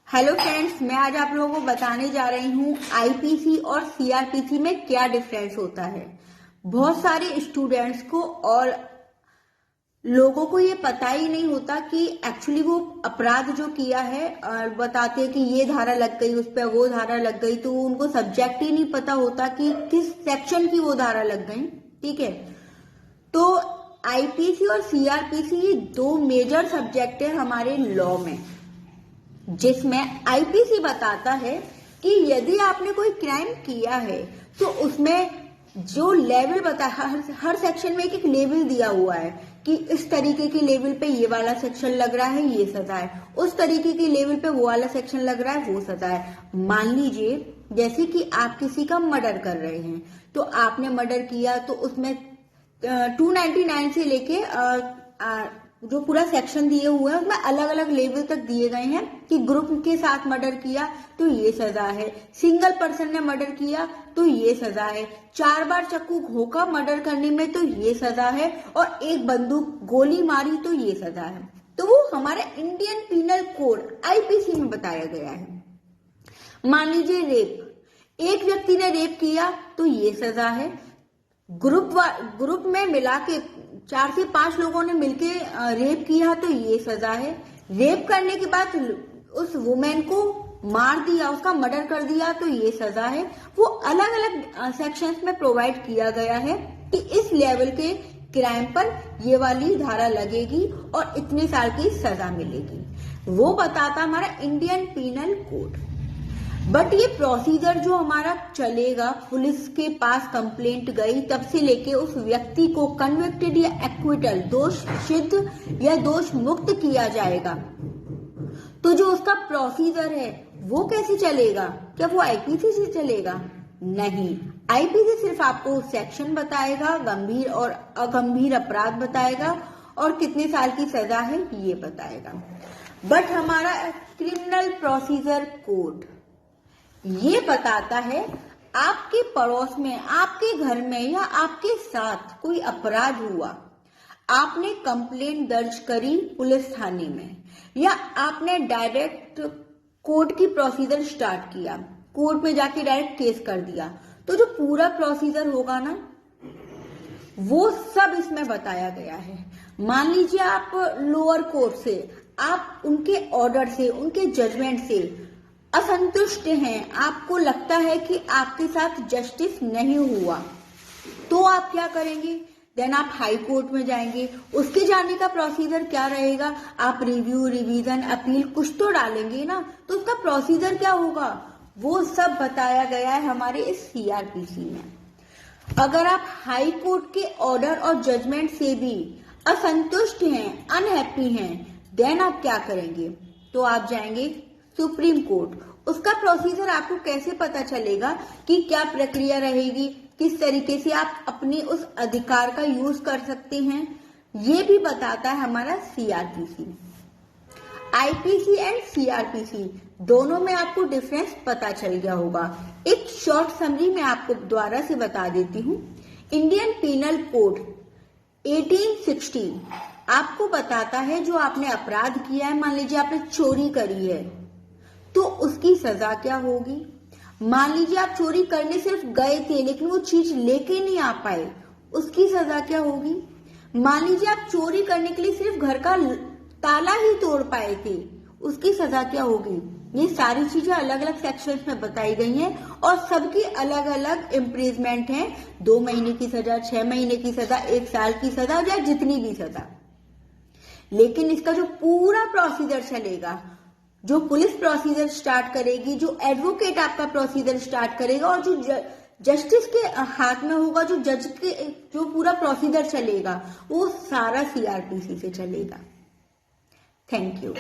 Hello friends, मैं आज आप लोगों को बताने जा रही हूँ आईपीसी और सीआरपीसी में क्या डिफरेंस होता है। बहुत सारे स्टूडेंट्स को और लोगों को ये पता ही नहीं होता कि एक्चुअली वो अपराध जो किया है, और बताते हैं कि ये धारा लग गई, उस पर वो धारा लग गई, तो उनको सब्जेक्ट ही नहीं पता होता कि किस सेक्शन की वो धारा लग गई। ठीक है, तो आईपीसी और सीआरपीसी ये दो मेजर सब्जेक्ट है हमारे लॉ में, जिसमें आईपीसी बताता है कि यदि आपने कोई क्राइम किया है तो उसमें जो लेवल हर सेक्शन में एक एक लेवल दिया हुआ है कि इस तरीके के लेवल पे ये वाला सेक्शन लग रहा है, ये सजा है, उस तरीके के लेवल पे वो वाला सेक्शन लग रहा है, वो सजा है। मान लीजिए जैसे कि आप किसी का मर्डर कर रहे हैं, तो आपने मर्डर किया तो उसमें 299 से लेके जो पूरा सेक्शन दिए हुए हैं उसमें अलग अलग लेवल तक दिए गए हैं कि ग्रुप के साथ मर्डर किया तो ये सजा है, सिंगल पर्सन ने मर्डर किया तो ये सजा है, 4 बार चाकू घोंका मर्डर करने में तो ये सजा है, और एक बंदूक गोली मारी तो ये सजा है। तो वो हमारे इंडियन पीनल कोड आईपीसी में बताया गया है। मान लीजिए रेप, एक व्यक्ति ने रेप किया तो ये सजा है, ग्रुप में मिला के 4 से 5 लोगों ने मिलके रेप किया तो ये सजा है, रेप करने के बाद उस वुमेन को मार दिया, उसका मर्डर कर दिया तो ये सजा है। वो अलग अलग सेक्शंस में प्रोवाइड किया गया है कि इस लेवल के क्राइम पर ये वाली धारा लगेगी और इतने साल की सजा मिलेगी। वो बताता हमारा इंडियन पीनल कोड। बट ये प्रोसीजर जो हमारा चलेगा, पुलिस के पास कंप्लेंट गई तब से लेके उस व्यक्ति को कन्विक्टेड या एक्विटल, दोष सिद्ध या दोष मुक्त किया जाएगा, तो जो उसका प्रोसीजर है वो कैसे चलेगा? क्या वो आईपीसी से चलेगा? नहीं, आईपीसी सिर्फ आपको सेक्शन बताएगा, गंभीर और अगंभीर अपराध बताएगा और कितने साल की सजा है ये बताएगा। बट हमारा क्रिमिनल प्रोसीजर कोड ये बताता है आपके पड़ोस में, आपके घर में या आपके साथ कोई अपराध हुआ, आपने कंप्लेंट दर्ज करी पुलिस थाने में, या आपने डायरेक्ट कोर्ट की प्रोसीजर स्टार्ट किया, कोर्ट में जाके डायरेक्ट केस कर दिया, तो जो पूरा प्रोसीजर होगा ना वो सब इसमें बताया गया है। मान लीजिए आप लोअर कोर्ट से, आप उनके ऑर्डर से, उनके जजमेंट से असंतुष्ट हैं, आपको लगता है कि आपके साथ जस्टिस नहीं हुआ, तो आप क्या करेंगे? देन आप हाई कोर्ट में जाएंगे। उसके जाने का प्रोसीजर क्या रहेगा? आप रिव्यू, रिवीजन, अपील कुछ तो डालेंगे ना, तो उसका प्रोसीजर क्या होगा वो सब बताया गया है हमारे इस सीआरपीसी में। अगर आप हाई कोर्ट के ऑर्डर और जजमेंट से भी असंतुष्ट हैं, अनहैप्पी हैं, देन आप क्या करेंगे? तो आप जाएंगे सुप्रीम कोर्ट। उसका प्रोसीजर आपको कैसे पता चलेगा कि क्या प्रक्रिया रहेगी, किस तरीके से आप अपने उस अधिकार का यूज कर सकते हैं, ये भी बताता है हमारा सीआरपीसी। आईपीसी एंड सीआरपीसी दोनों में आपको डिफरेंस पता चल गया होगा। एक शॉर्ट समरी में आपको दोबारा से बता देती हूँ। इंडियन पीनल कोड 1860 आपको बताता है जो आपने अपराध किया है, मान लीजिए आपने चोरी करी है तो उसकी सजा क्या होगी। मान लीजिए आप चोरी करने सिर्फ गए थे लेकिन वो चीज लेके नहीं आ पाए, उसकी सजा क्या होगी। मान लीजिए आप चोरी करने के लिए सिर्फ घर का ताला ही तोड़ पाए थे, उसकी सजा क्या होगी। ये सारी चीजें अलग अलग सेक्शंस में बताई गई हैं और सबकी अलग अलग इम्प्रीजमेंट है। 2 महीने की सजा, 6 महीने की सजा, 1 साल की सजा या जितनी भी सजा। लेकिन इसका जो पूरा प्रोसीजर चलेगा, जो पुलिस प्रोसीजर स्टार्ट करेगी, जो एडवोकेट आपका प्रोसीजर स्टार्ट करेगा, और जो जस्टिस के हाथ में होगा, जो जज के जो पूरा प्रोसीजर चलेगा, वो सारा सीआरपीसी से चलेगा। Thank you.